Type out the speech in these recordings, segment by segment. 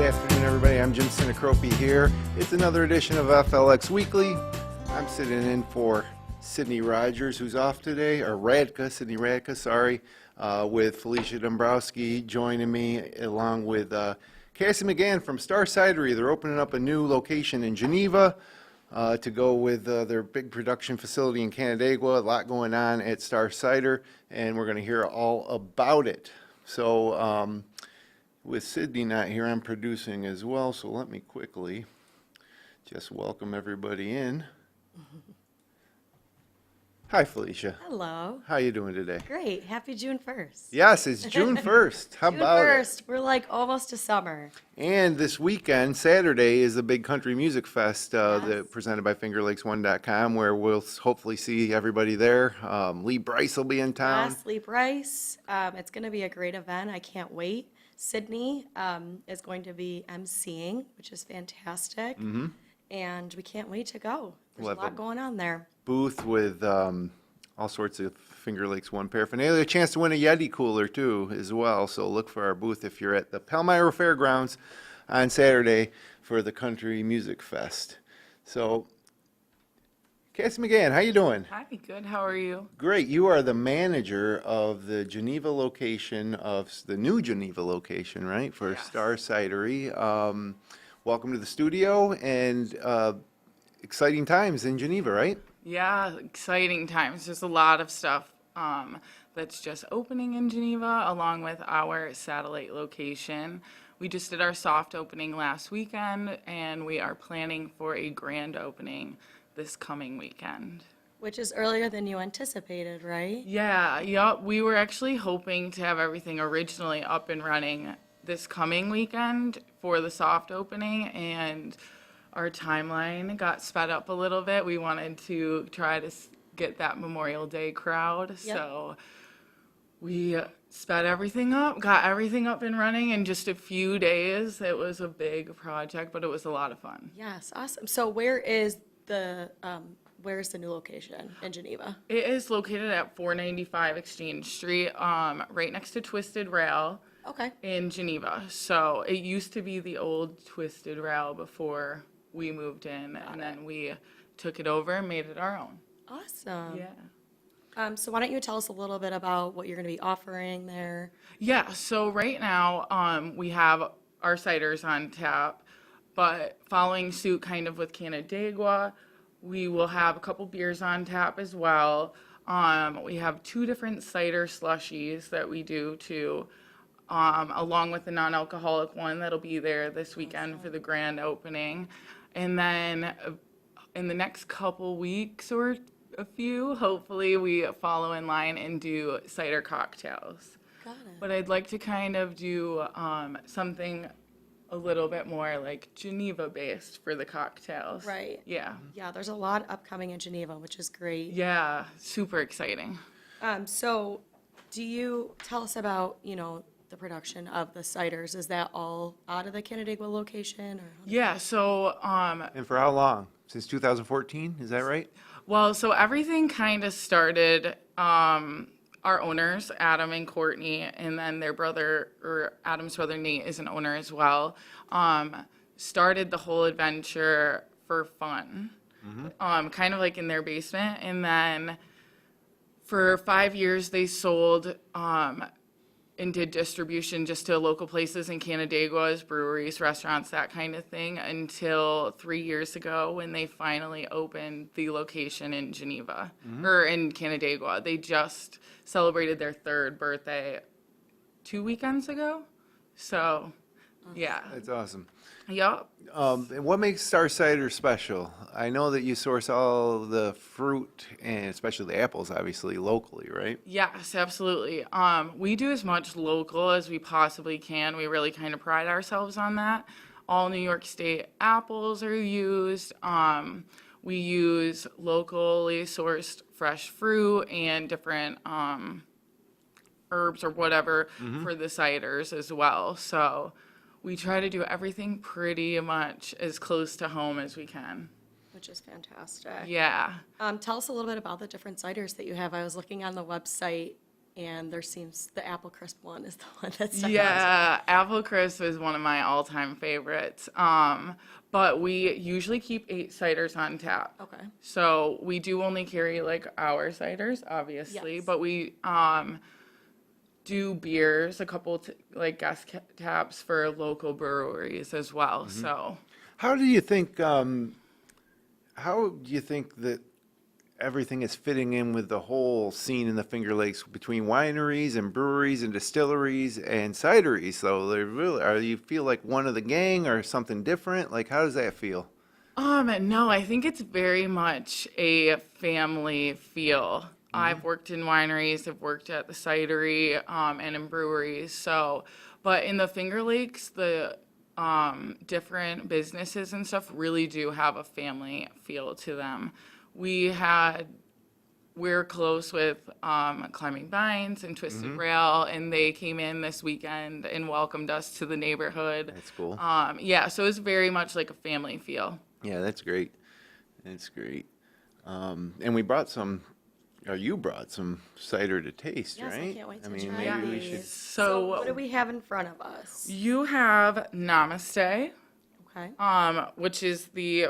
afternoon, everybody. I'm Jim Sinicropi here. It's another edition of FLX Weekly. I'm sitting in for Sydney Rogers, who's off today, or Sydney Radka, sorry, with Felecia Dombrowski joining me, along with Cassie McGhan from Star Cider. They're opening up a new location in Geneva to go with their big production facility in Canandaigua. A lot going on at Star Cider, and we're going to hear all about it. So, with Sydney not here, I'm producing as well, so let me quickly just welcome everybody in. Hi, Felecia. Hello. How you doing today? Great. Happy June 1st. Yes, it's June 1st. How June about 1st. We're like almost to summer. And this weekend, Saturday, is the big country music fest Yes. presented by FingerLakes1.com, where we'll hopefully see everybody there. Lee Bryce will be in town. Yes, Lee Bryce. It's going to be a great event. I can't wait. Sydney is going to be emceeing, which is fantastic. And we can't wait to go. There's We'll a have lot a going on there. Booth with all sorts of Finger Lakes One paraphernalia. A chance to win a Yeti cooler, too, as well. So look for our booth if you're at the Palmyra Fairgrounds on Saturday for the Country Music Fest. So, Cassie McGhan, how you doing? Hi, good. How are you? Great. You are the manager of the Geneva location of the new Geneva location, right, for Yes. Star Cidery. Welcome to the studio and exciting times in Geneva, right? Yeah, exciting times. There's a lot of stuff that's just opening in Geneva, along with our satellite location. We just did our soft opening last weekend, and we are planning for a grand opening this coming weekend. Which is earlier than you anticipated, right? Yeah, we were actually hoping to have everything originally up and running this coming weekend for the soft opening, and our timeline got sped up a little bit. We wanted to try to get that Memorial Day crowd, so we sped everything up, got everything up and running in just a few days. It was a big project, but it was a lot of fun. Yes, awesome. So where's the new location in Geneva? It is located at 495 Exchange Street, right next to Twisted Rail. Okay. In Geneva. So it used to be the old Twisted Rail before we moved in, and then we took it over and made it our own. Awesome. Yeah. So why don't you tell us a little bit about what you're going to be offering there? Yeah, so right now we have our ciders on tap, but following suit kind of with Canandaigua, we will have a couple beers on tap as well. We have 2 different cider slushies that we do too. Along with the non-alcoholic one that'll be there this weekend for the grand opening. And then in the next couple weeks or a few, hopefully we follow in line and do cider cocktails. Got it. But I'd like to kind of do something a little bit more like Geneva-based for the cocktails. Right. Yeah. Yeah, there's a lot upcoming in Geneva, which is great. Yeah, super exciting. So do you tell us about, the production of the ciders? Is that all out of the Canandaigua location? Or? Yeah, so And for how long? Since 2014, is that right? well, so everything kind of started, our owners, Adam and Courtney, and then their brother, or Adam's brother Nate is an owner as well, started the whole adventure for fun, kind of like in their basement. And then for 5 years, they sold and did distribution just to local places in Canandaigua, breweries, restaurants, that kind of thing, until 3 years ago when they finally opened the location in Geneva, or in Canandaigua. They just celebrated their 3rd birthday 2 weekends ago. So, yeah. That's awesome. Yup. And what makes Star Cider special? I know that you source all the fruit, and especially the apples, obviously, locally, right? Yes, absolutely. We do as much local as we possibly can. We really kind of pride ourselves on that. All New York State apples are used. We use locally sourced fresh fruit and different herbs or whatever for the ciders as well. So we try to do everything pretty much as close to home as we can. Which is fantastic. Yeah. Tell us a little bit about the different ciders that you have. I was looking on the website, and the apple crisp one is the one that's stuck out. Yeah, apple crisp is one of my all-time favorites. But we usually keep 8 ciders on tap. Okay. So we do only carry like our ciders, obviously, Yes. but we do beers, a couple like guest taps for local breweries as well. So How do you think that everything is fitting in with the whole scene in the Finger Lakes between wineries and breweries and distilleries and cideries? So they really are you feel like one of the gang or something different? Like how does that feel? no, I think it's very much a family feel. I've worked in wineries, I've worked at the cidery, and in breweries. So, but in the Finger Lakes, the different businesses and stuff really do have a family feel to them. We're close with Climbing Vines and Twisted Rail, and they came in this weekend and welcomed us to the neighborhood. That's cool. Yeah, so it's very much like a family feel. Yeah, that's great. That's great. And we brought some, or you brought some cider to taste, Yes, I right? can't wait to mean, try maybe we should. these. So what do we have in front of us? you have Namaste, Okay. which is the,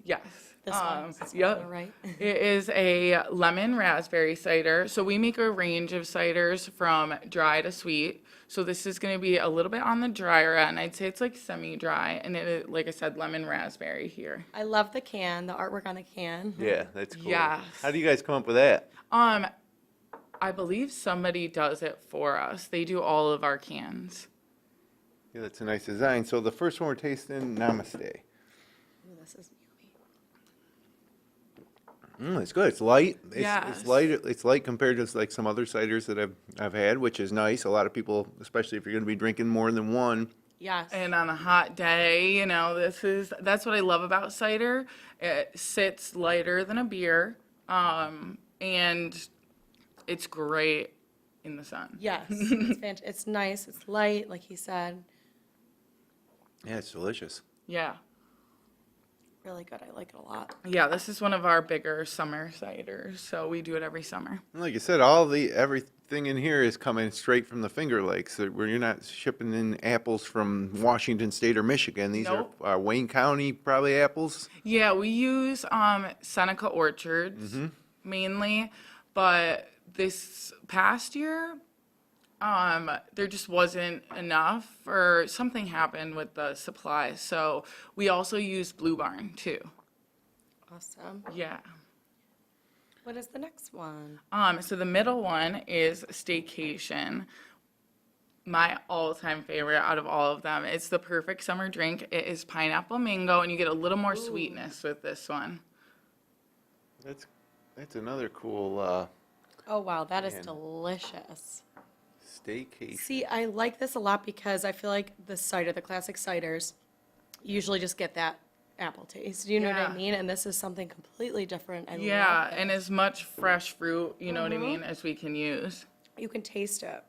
yes. This one. This Yep. one, right? It is a lemon raspberry cider. So we make a range of ciders from dry to sweet. So this is going to be a little bit on the drier end. I'd say it's like semi-dry, and it, like I said, lemon raspberry here. I love the can, the artwork on the can. Yeah, that's cool. Yes. How do you guys come up with that? I believe somebody does it for us. They do all of our cans. Yeah, that's a nice design. So the first one we're tasting, Namaste. Ooh, this is yummy. It's good. It's light. It's Yes. light. It's light compared to like some other ciders that I've had, which is nice. A lot of people, especially if you're going to be drinking more than one. Yes. And on a hot day, that's what I love about cider. It sits lighter than a beer, and it's great in the sun. Yes. It's nice. It's light, like he said. Yeah, it's delicious. Yeah. Really good. I like it a lot. Yeah, this is one of our bigger summer ciders, so we do it every summer. And like you said, everything in here is coming straight from the Finger Lakes. Where you're not shipping in apples from Washington State or Michigan. These Nope. are Wayne County probably apples. Yeah, we use Seneca orchards mainly, but this past year, there just wasn't enough, or something happened with the supply. So we also use Blue Barn too. Awesome. Yeah. What is the next one? So the middle one is Staycation. My all-time favorite out of all of them. It's the perfect summer drink. It is pineapple mango, and you get a little more sweetness with this one. That's another cool Oh, wow. That is Man. delicious. staycation. See, I like this a lot because I feel like the cider, the classic ciders, usually just get that apple taste. You know what Yeah. I mean? And this is something completely different. I Yeah, love it. and as much fresh fruit, you know what I mean, as we can use. You can taste it.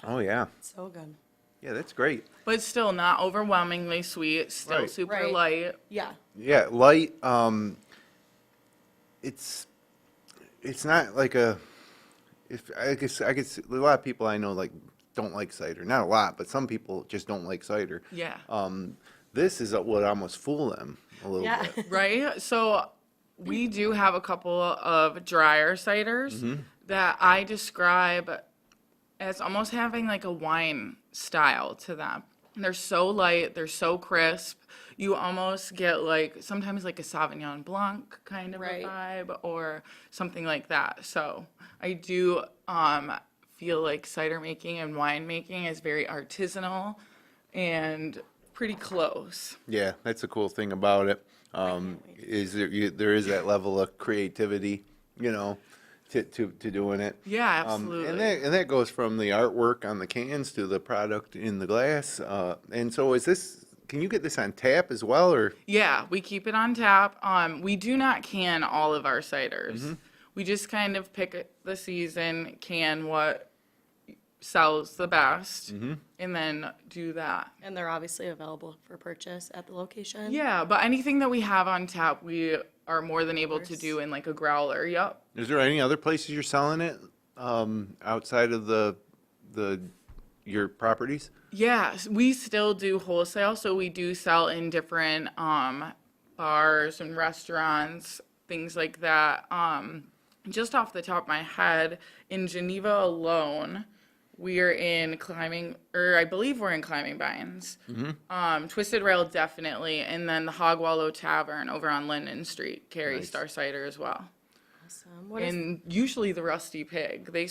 Oh yeah, So good. yeah, that's great. But still not overwhelmingly sweet, still Right. super Right. light. Yeah. Yeah, light. It's not like a. If I guess a lot of people I know like don't like cider. Not a lot, but some people just don't like cider. Yeah. This is what almost fool them a little Yeah. bit. Right? So we do have a couple of drier ciders that I describe as almost having like a wine style to them. They're so light, they're so crisp. You almost get like sometimes like a Sauvignon Blanc kind of Right. a vibe or something like that. So I do feel like cider making and wine making is very artisanal and pretty close. Yeah, that's the cool thing about it. Is there is that level of creativity, to doing it. Yeah, absolutely. And that goes from the artwork on the cans to the product in the glass. And so is this? Can you get this on tap as well, or? Yeah, we keep it on tap. We do not can all of our ciders. We just kind of pick the season, can what sells the best, and then do that. And they're obviously available for purchase at the location. Yeah, but anything that we have on tap, we are more than able to course. do in like a growler. Yep. Is there any other places you're selling it outside of your properties? Yes, we still do wholesale, so we do sell in different bars and restaurants, things like that. Just off the top of my head, in Geneva alone, we're in I believe we're in Climbing Vines. Twisted Rail definitely, and then the Hog Wallow Tavern over on Linden Street carries Nice. Star Cider as well. Awesome. What is, And usually the Rusty Pig. They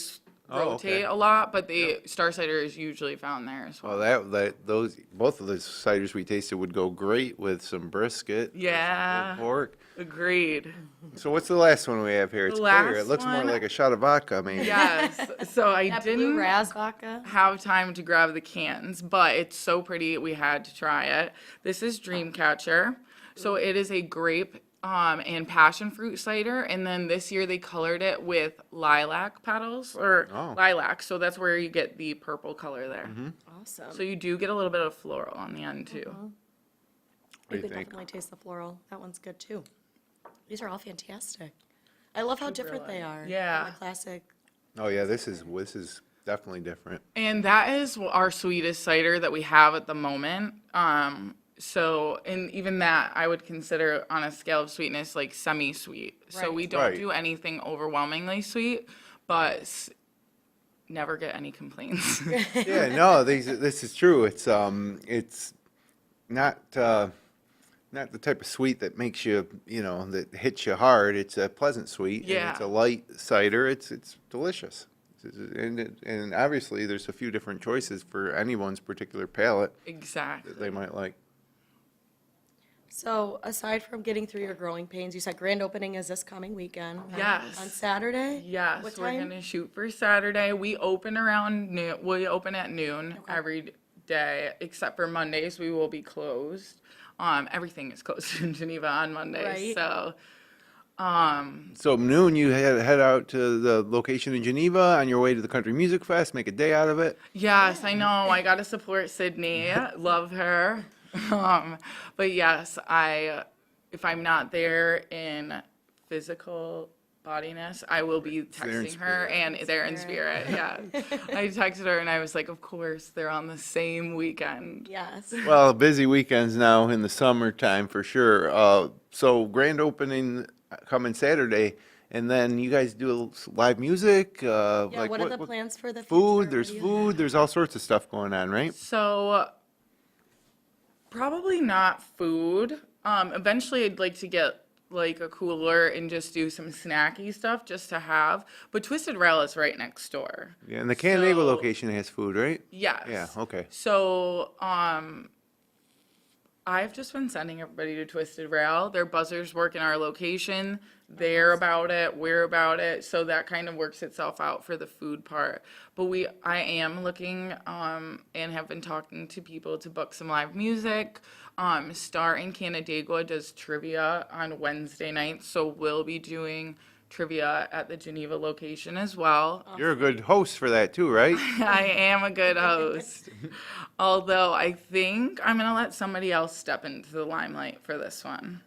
Oh, rotate okay. a lot, but the Star Cider is usually found there as well. Well, both of those ciders we tasted would go great with some brisket. or some Yeah. pulled pork. Agreed. So what's the last one we have here? It's The clear. It last looks more one- like a shot of vodka, maybe. Yes. So I that blue didn't ras vodka? have time to grab the cans, but it's so pretty we had to try it. This is Dreamcatcher. So it is a grape and passion fruit cider, and then this year they colored it with lilac petals or Oh. lilac. So that's where you get the purple color there. Awesome. So you do get a little bit of floral on the end too. What do You you can think? definitely taste the floral. That one's good too. These are all fantastic. I love how different they are. Yeah. From the classic. Oh yeah, this is definitely different. And that is our sweetest cider that we have at the moment. And even that I would consider on a scale of sweetness like semi-sweet. So Right. we don't Right. do anything overwhelmingly sweet, but never get any complaints. Yeah, no, this is true. It's not not the type of sweet that makes you, that hits you hard. It's a pleasant sweet. And Yeah. it's a light cider. It's delicious. And obviously there's a few different choices for anyone's particular palate Exactly. that they might like. So aside from getting through your growing pains, you said grand opening is this coming weekend. right? Yes. On Saturday? Yes, What we're time? gonna shoot for Saturday. We open around noon. We open at noon every day, except for Mondays. We will be closed. Everything is closed in Geneva on Mondays. Right. So, So noon, you head out to the location in Geneva on your way to the Country Music Fest, make a day out of it. yes, I know. I gotta support Sydney. Love her. But yes, if I'm not there in physical bodiness, I will be there in texting her and there in spirit. Yeah, I texted her and I was like, of course, they're on the same weekend. Yes. Well, busy weekends now in the summertime for sure. So grand opening coming Saturday, and then you guys do live music. Yeah, Like what are the plans for the food? future? There's What do you food. have? There's all sorts of stuff going on, right? So, probably not food. Eventually, I'd like to get like a cooler and just do some snacky stuff just to have. But Twisted Rail is right next door. Yeah, and the Canandaigua So- location has food, right? Yes. Yeah. Okay. So, I've just been sending everybody to Twisted Rail. Their buzzers work in our location. They're about it. We're about it. So that kind of works itself out for the food part. But I am looking and have been talking to people to book some live music. Star in Canandaigua does trivia on Wednesday nights, so we'll be doing trivia at the Geneva location as well. You're a good host for that too, right? I am a good host. Although I think I'm going to let somebody else step into the limelight for this one.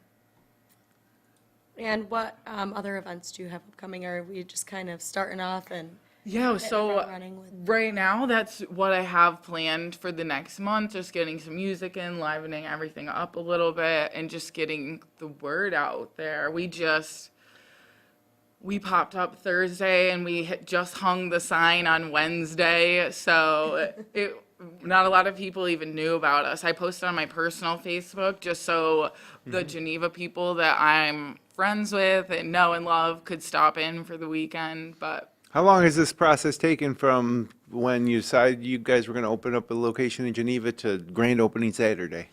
And what other events do you have upcoming? Or are we just kind of starting off and Yeah, so running with? right now that's what I have planned for the next month, just getting some music in, livening everything up a little bit, and just getting the word out there. We popped up Thursday and we had just hung the sign on Wednesday, so not a lot of people even knew about us. I posted on my personal Facebook just so the Geneva people that I'm friends with and know and love could stop in for the weekend, but How long has this process taken from when you decided you guys were going to open up a location in Geneva to grand opening Saturday?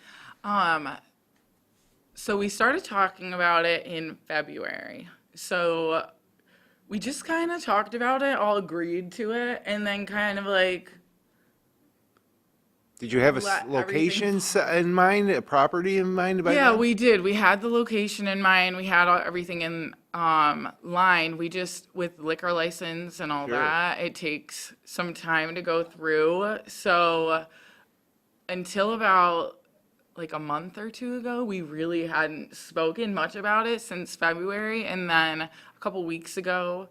so we started talking about it in February. So we just kind of talked about it, all agreed to it, and then kind of like, Did you have a Let location in mind, a property in mind? By yeah, then? we did. We had the location in mind. We had everything in line, we just, with liquor license and all Sure. that, it takes some time to go through. So until about like a month or two ago, we really hadn't spoken much about it since February. And then a couple weeks ago,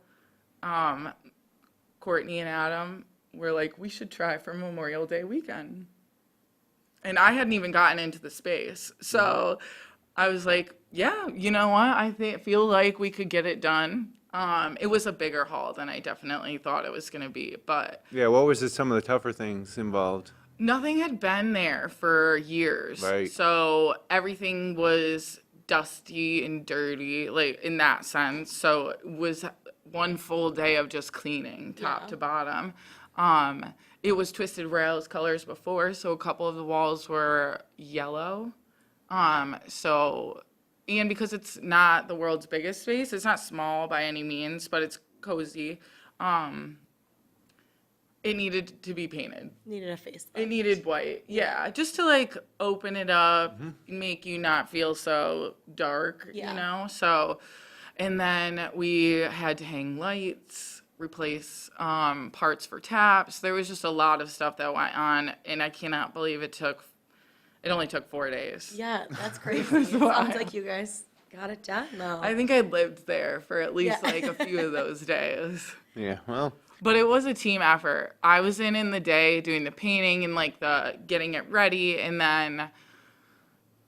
Courtney and Adam were like, we should try for Memorial Day weekend. And I hadn't even gotten into the space. So I was like, yeah, you know what? Feel like we could get it done. It was a bigger haul than I definitely thought it was going to be, but Yeah, what was some of the tougher things involved? nothing had been there for years. Right. So everything was dusty and dirty, like in that sense. So it was one full day of just cleaning top to bottom. It was Twisted Rails colors before, so a couple of the walls were yellow. And because it's not the world's biggest space, it's not small by any means, but it's cozy. It needed to be painted. Needed a face. It needed white, yeah, just to like open it up, make you not feel so dark, Yeah. you know? So, and then we had to hang lights, replace parts for taps. There was just a lot of stuff that went on, and I cannot believe it only took 4 days. Yeah, that's crazy. was It wild. sounds like you guys got it done, though. I think I lived there for at least Yeah. like a few of those days. Yeah, well, But it was a team effort. I was in the day doing the painting and like the getting it ready, and then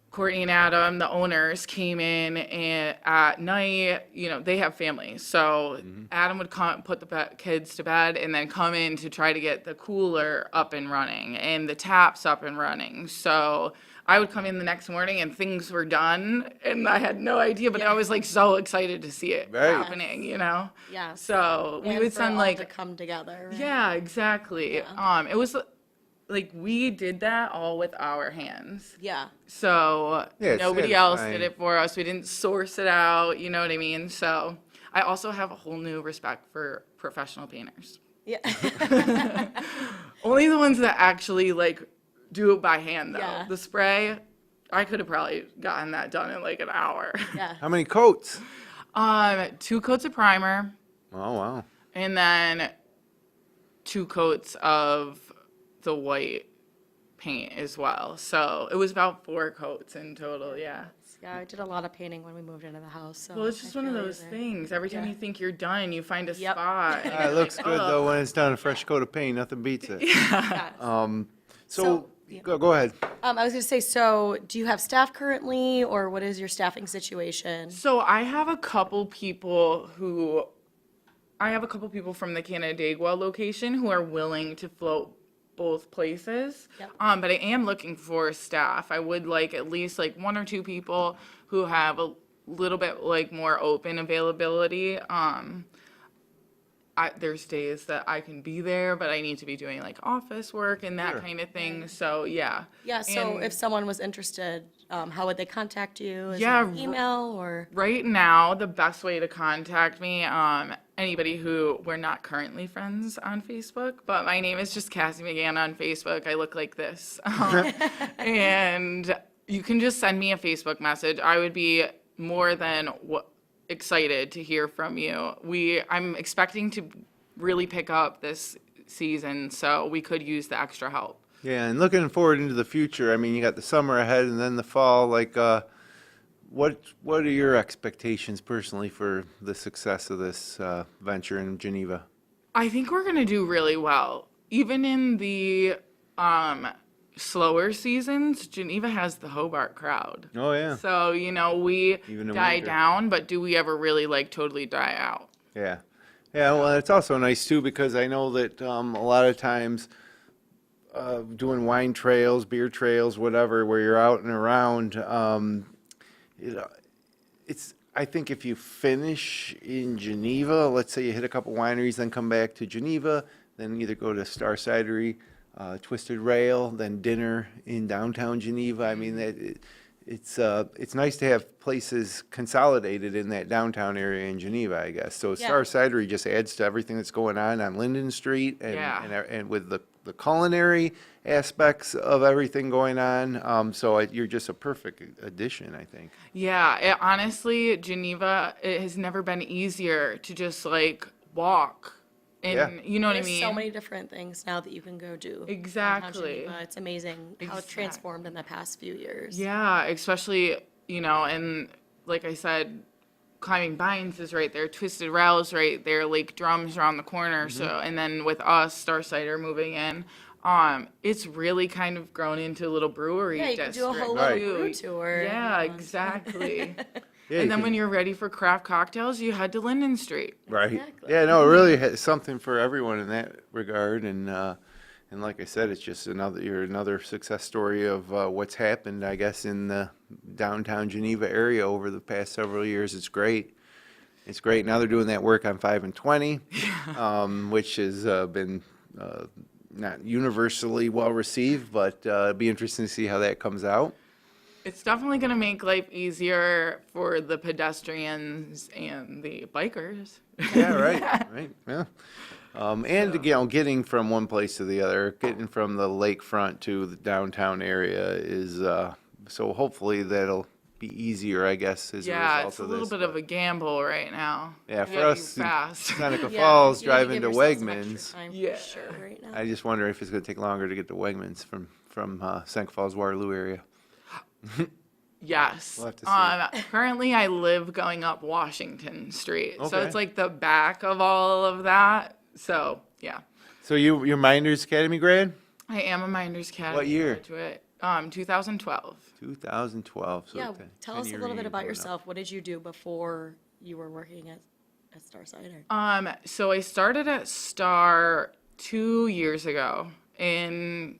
Courtney and Adam, the owners, came in and at night. You know, they have families, so Adam would come put the kids to bed and then come in to try to get the cooler up and running and the taps up and running. So I would come in the next morning and things were done, and I had no idea, but I was like so excited to see it Right. happening, you know? Yes. So we And would for send all like to come together. Right? yeah, exactly. It was like we did that all with our hands. Yeah. So Yeah, it's nobody else satisfying. did it for us. We didn't source it out, you know what I mean? So I also have a whole new respect for professional painters. Yeah. Only the ones that actually like do it by hand though. Yeah. The spray, I could have probably gotten that done in like an hour. Yeah. how many coats? 2 coats of primer Oh, wow. and then 2 coats of the white paint as well. So it was about 4 coats in total, yeah. Yeah, I did a lot of painting when we moved into the house. So Well, it's just I one of feel you those there. things. Every time Yeah. you think you're done, you find a Yep. spot. and It you're looks like, good, "Oh." though, when it's done a fresh coat of paint. Nothing beats it. Yes. So, go ahead. I was going to say, so do you have staff currently, or what is your staffing situation? So I have a couple people from the Canandaigua location who are willing to float both places. Yep. But I am looking for staff. I would like at least like 1 or 2 people who have a little bit like more open availability. There's days that I can be there, but I need to be doing like office work and that Sure. kind of thing. So yeah. Yeah, so And if someone was interested, how would they contact you? Is it Yeah, an email or? right now, the best way to contact me, anybody who we're not currently friends on Facebook, but my name is just Cassie McGhan on Facebook. I look like this. And you can just send me a Facebook message. I would be more than excited to hear from you. I'm expecting to really pick up this season, so we could use the extra help. Yeah, and looking forward into the future, I mean, you got the summer ahead and then the fall. Like, what are your expectations personally for the success of this venture in Geneva? I think we're going to do really well. Even in the slower seasons, Geneva has the Hobart crowd. Oh, yeah. So, you know, we Even in die winter. down, but do we ever really like totally die out? Yeah. Yeah, well, it's also nice, too, because I know that a lot of times doing wine trails, beer trails, whatever, where you're out and around, I think if you finish in Geneva, let's say you hit a couple wineries, then come back to Geneva, then either go to Star Cider, Twisted Rail, then dinner in downtown Geneva. I mean, it's nice to have places consolidated in that downtown area in Geneva, I guess. So Star Yeah. Cider just adds to everything that's going on Linden Street Yeah. and with the culinary aspects of everything going on. So you're just a perfect addition, I think. Yeah, honestly, Geneva, it has never been easier to just like walk. And Yeah. you know what I There's mean? so many different things now that you can go do. downtown Exactly. Geneva. It's amazing how it's transformed in the past few years. Yeah, especially, and like I said, Climbing Vines is right there, Twisted Rails right there, Lake Drums around the corner. Mm-hmm. So, and then with us, Star Cider moving in, it's really kind of grown into a little brewery Yeah, you can district. do a whole Right. little brew tour. Yeah, if you want. exactly. Yeah, And you then when can- you're ready for craft cocktails, you head to Linden Street. Right. Exactly. Yeah, no, it really has something for everyone in that regard. And like I said, it's just another success story of what's happened, I guess, in the downtown Geneva area over the past several years. It's great. It's great. Now they're doing that work on 5 and 20, which has been not universally well received, but it'd be interesting to see how that comes out. It's definitely going to make life easier for the pedestrians and the bikers. Yeah, right. Yeah. And getting from one place to the other, getting from the lakefront to the downtown area is so hopefully that'll be easier, I guess, as a Yeah, result it's a of little this. bit of a gamble right now. Yeah, You for gotta us be in fast. Seneca Yeah, Falls, you need to driving give to yourself some extra Wegmans. time for Yeah. sure right now. I just wonder if it's going to take longer to get to Wegmans from Seneca Falls, Waterloo area. Yes. We'll have to see. Currently, I live going up Washington Street, so Okay. it's like the back of all of that. So yeah, So you're Minders Academy grad? I am a Minders Academy What year? graduate. 2012. 2012. So Yeah, 10 tell us a 10-year little bit reunion about coming up. yourself. What did you do before you were working at Star Cider? So I started at Star 2 years ago in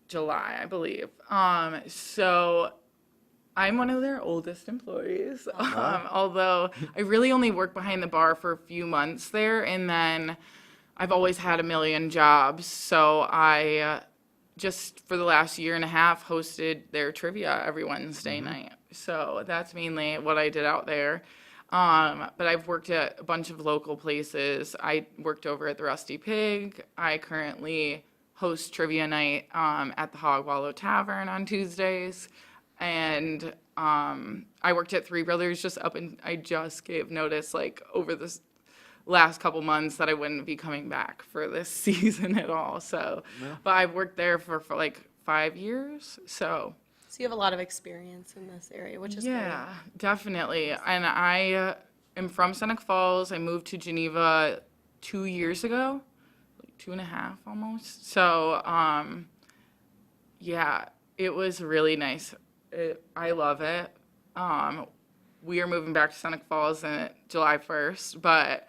July, I believe. So I'm one of their oldest employees. Although I really only worked behind the bar for a few months there, and then I've always had a million jobs. So I just for the last year and a half hosted their trivia every Wednesday night. So that's mainly what I did out there. But I've worked at a bunch of local places. I worked over at the Rusty Pig. I currently host trivia night at the Hog Wallow Tavern on Tuesdays. And I worked at Three Brothers I just gave notice like over this last couple months that I wouldn't be coming back for this season at all. So, but I've worked there for like 5 years. So So you have a lot of experience in this area, which is yeah, definitely. And I am from Seneca Falls. I moved to Geneva 2 years ago, like 2.5 almost. So, yeah, it was really nice. I love it. We are moving back to Seneca Falls on July 1st, but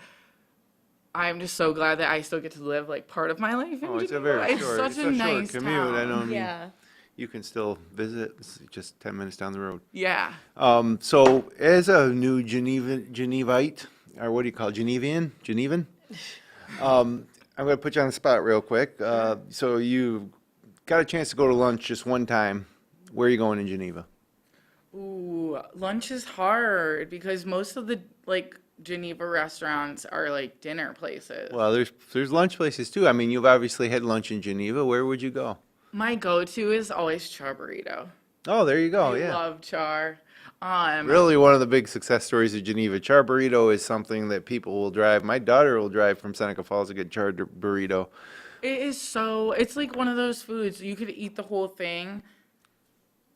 I'm just so glad that I still get to live like part of my life in Oh, it's a Geneva. very It's short, such it's a a nice short commute. I town. know. I mean, Yeah. you can still visit. It's just 10 minutes down the road. Yeah. So as a new Genevite, or what do you call it, Genevan? I'm going to put you on the spot real quick. So you got a chance to go to lunch just one time. Where are you going in Geneva? Ooh, lunch is hard because most of the like Geneva restaurants are like dinner places. Well, there's lunch places too. I mean, you've obviously had lunch in Geneva. Where would you go? My go-to is always char burrito. Oh, there you go. I Yeah. love char. Really, one of the big success stories of Geneva. Char burrito is something that people will drive. My daughter will drive from Seneca Falls to get char burrito. It is so, it's like one of those foods you could eat the whole thing.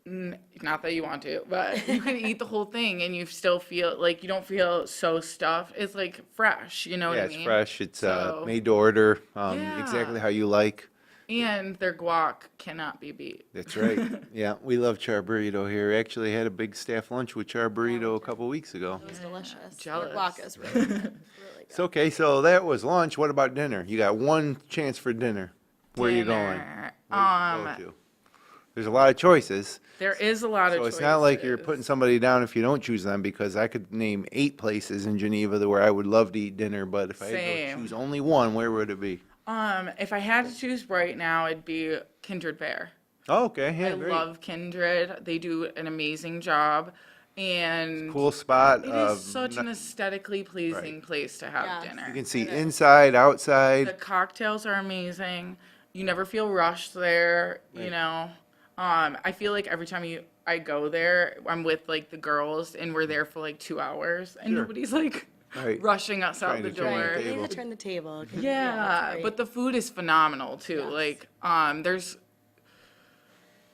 Not that you want to, but you could eat the whole thing and you still feel like you don't feel so stuffed. It's like fresh, you know what Yeah, I it's mean? fresh. It's So- made to order. Yeah. Exactly how you like. And their guac cannot be beat. That's right. Yeah, we love char burrito here. Actually had a big staff lunch with char burrito a couple weeks ago. It was delicious. Jealous. Your guac is really good. Really good. So, okay, so that was lunch. What about dinner? You got one chance for dinner. Where are you going? Dinner. Where you go to? There's a lot of choices. There is a lot of So choices. it's not like you're putting somebody down if you don't choose them, because I could name 8 places in Geneva where I would love to eat dinner, but if I had to Same. choose only one, where would it be? If I had to choose right now, it'd be Kindred Bear. Oh, okay, yeah, I great. love Kindred. They do an amazing job. And Cool spot. it is such an aesthetically pleasing Right. place to have Yes. dinner. You can see It is. inside, The outside. cocktails are amazing. You never feel rushed there, you Right. know. I feel like every time I go there, I'm with like the girls and we're there for like 2 hours and Sure. nobody's like Right. rushing us out Trying the to turn the door. Right, they need table. to turn the table. Yeah, that's right. but the food is phenomenal too. Yes. Like, there's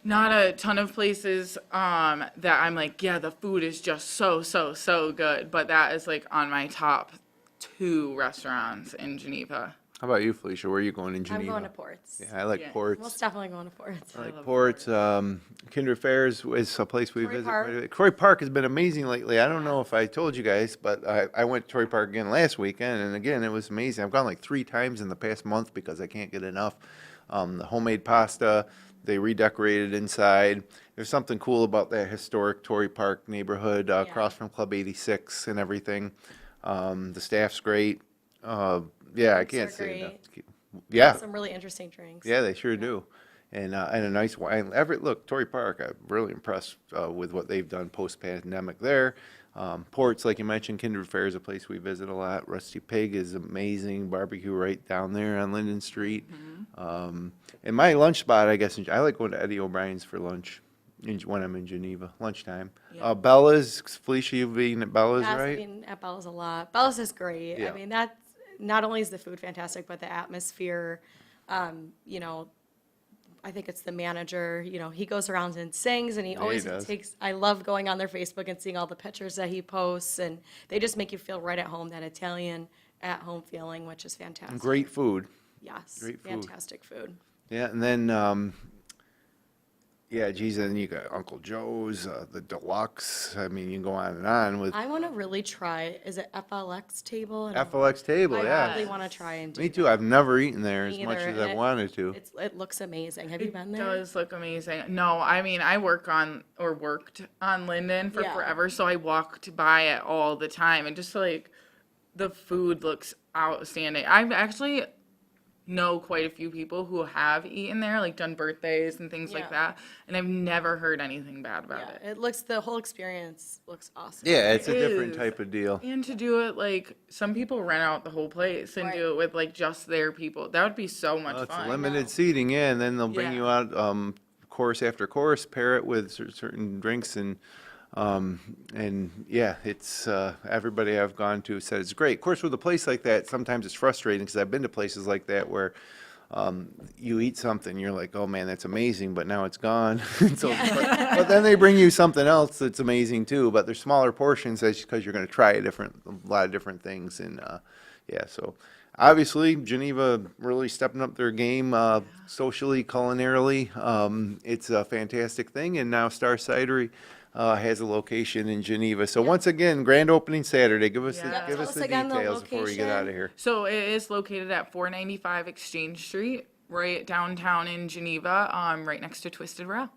not a ton of places that I'm like, yeah, the food is just so good. But that is like on my top 2 restaurants in Geneva. How about you, Felicia? Where are you going in Geneva? I'm going to Ports. Yeah, I like Yeah. Ports. Most definitely going to Ports. I like love Ports. Kindred Fairs is a place we Torrey visit. Park. quite a bit. Torrey Park has been amazing lately. I don't know if I told you guys, but I went to Torrey Park again last weekend, and again, it was amazing. I've gone like 3 times in the past month because I can't get enough. The homemade pasta, they redecorated inside. There's something cool about that historic Torrey Park neighborhood across from Club 86 and everything. The staff's great. Yeah, I Drinks can't are say enough. great. Yeah, Some really interesting drinks. yeah, they sure do. And a nice wine. Look, Torrey Park, I'm really impressed with what they've done post-pandemic there. Ports, like you mentioned, Kindred Fair is a place we visit a lot. Rusty Pig is amazing. Barbecue right down there on Linden Street. And my lunch spot, I guess, I like going to Eddie O'Brien's for lunch when I'm in Geneva, lunchtime. Yeah. Bella's, Felicia, you've been at Bella's, Yes, right? I mean, at Bella's a lot. Bella's is great. Yeah. I mean, that's not only is the food fantastic, but the atmosphere, you know, I think it's the manager, you know, he goes around and sings and he he always does. takes, I love going on their Facebook and seeing all the pictures that he posts and they just make you feel right at home, that Italian at home feeling, which is fantastic. Great food. Yes, great food. fantastic food. Yeah, and then, yeah, geez, and you got Uncle Joe's, the Deluxe. I mean, you can go on and on with I want to really try, is it FLX table? I don't know. FLX table, I yeah. really want to try and do Me too. that. I've never eaten there as Me much either, as and I wanted to. It looks amazing. Have you been there? Does look amazing. No, I mean I worked on Linden for Yeah. forever, so I walked by it all the time, and just like the food looks outstanding. I've actually know quite a few people who have eaten there, like done birthdays and things like Yeah. that, and I've never heard anything bad about Yeah, it. it looks, the whole experience looks awesome. Yeah, it's a It different is. type of deal. And to do it like some people rent out the whole place and do it with like just their people. That would be so much Well, it's fun. limited seating, yeah, and then they'll bring Yeah. you out course after course, pair it with certain drinks, and yeah, it's everybody I've gone to said it's great. Of course, with a place like that, sometimes it's frustrating because I've been to places like that where you eat something, you're like, oh man, that's amazing, but now it's gone. So, but then they bring you something else that's amazing too, but they're smaller portions because you're going to try a lot of different things, and yeah, so. Obviously, Geneva really stepping up their game socially, culinarily. It's a fantastic thing, and now Star Cider has a location in Geneva. So once again, grand opening Saturday. Give us Yeah. give Tell us us the again the details before we get out of location. here. So it is located at 495 Exchange Street, right downtown in Geneva, right next to Twisted Rail.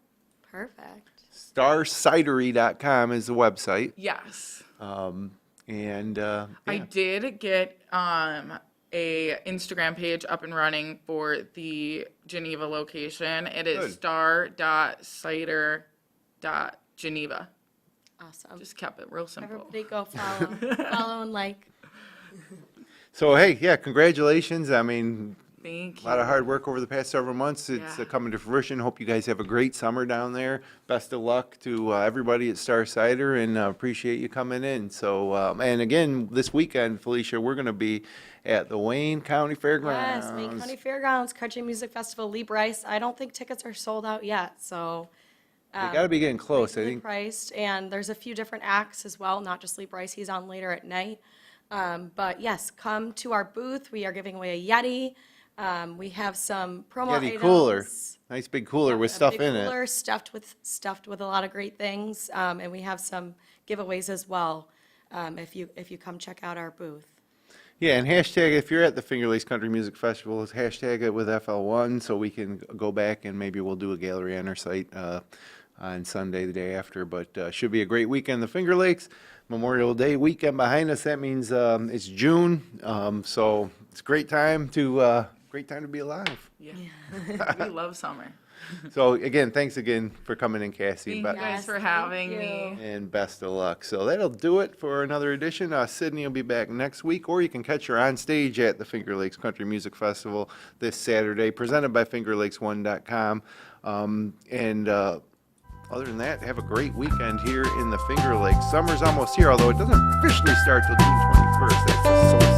Perfect. StarCidery.com is the website, Yes. and I yeah. did get a Instagram page up and running for the Geneva location. It is Good. star.cider.geneva. Awesome. Just kept it real simple. Everybody go follow, follow and like. So hey, yeah, congratulations. I mean, Thank a lot you. of hard work over the past several months. It's Yeah. coming to fruition. Hope you guys have a great summer down there. Best of luck to everybody at Star Cider, and appreciate you coming in. So, and again, this weekend, Felicia, we're going to be at the Wayne County Fairgrounds. Yes, Wayne County Fairgrounds, Country Music Festival, Lee Bryce. I don't think tickets are sold out yet, so. They got to be getting close. I reasonably think. priced, and there's a few different acts as well, not just Lee Bryce, he's on later at night. But yes, come to our booth. We are giving away a Yeti. We have some promo Yeti items. cooler, nice big cooler with A stuff big in cooler it. stuffed with a lot of great things, and we have some giveaways as well. If you come check out our booth. Yeah, and hashtag if you're at the Finger Lakes Country Music Festival, hashtag it with FL1 so we can go back and maybe we'll do a gallery on our site on Sunday, the day after. But should be a great weekend in the Finger Lakes. Memorial Day weekend behind us. That means it's June, so it's a great time to be alive. Yeah. We love summer. So again, thanks again for coming in, Cassie. Thank you guys for having me. And best of luck. So that'll do it for another edition. Sydney will be back next week, or you can catch her on stage at the Finger Lakes Country Music Festival this Saturday, presented by FingerLakes1.com. Other than that, have a great weekend here in the Finger Lakes. Summer's almost here, although it doesn't officially start till June 21st. That's the solstice.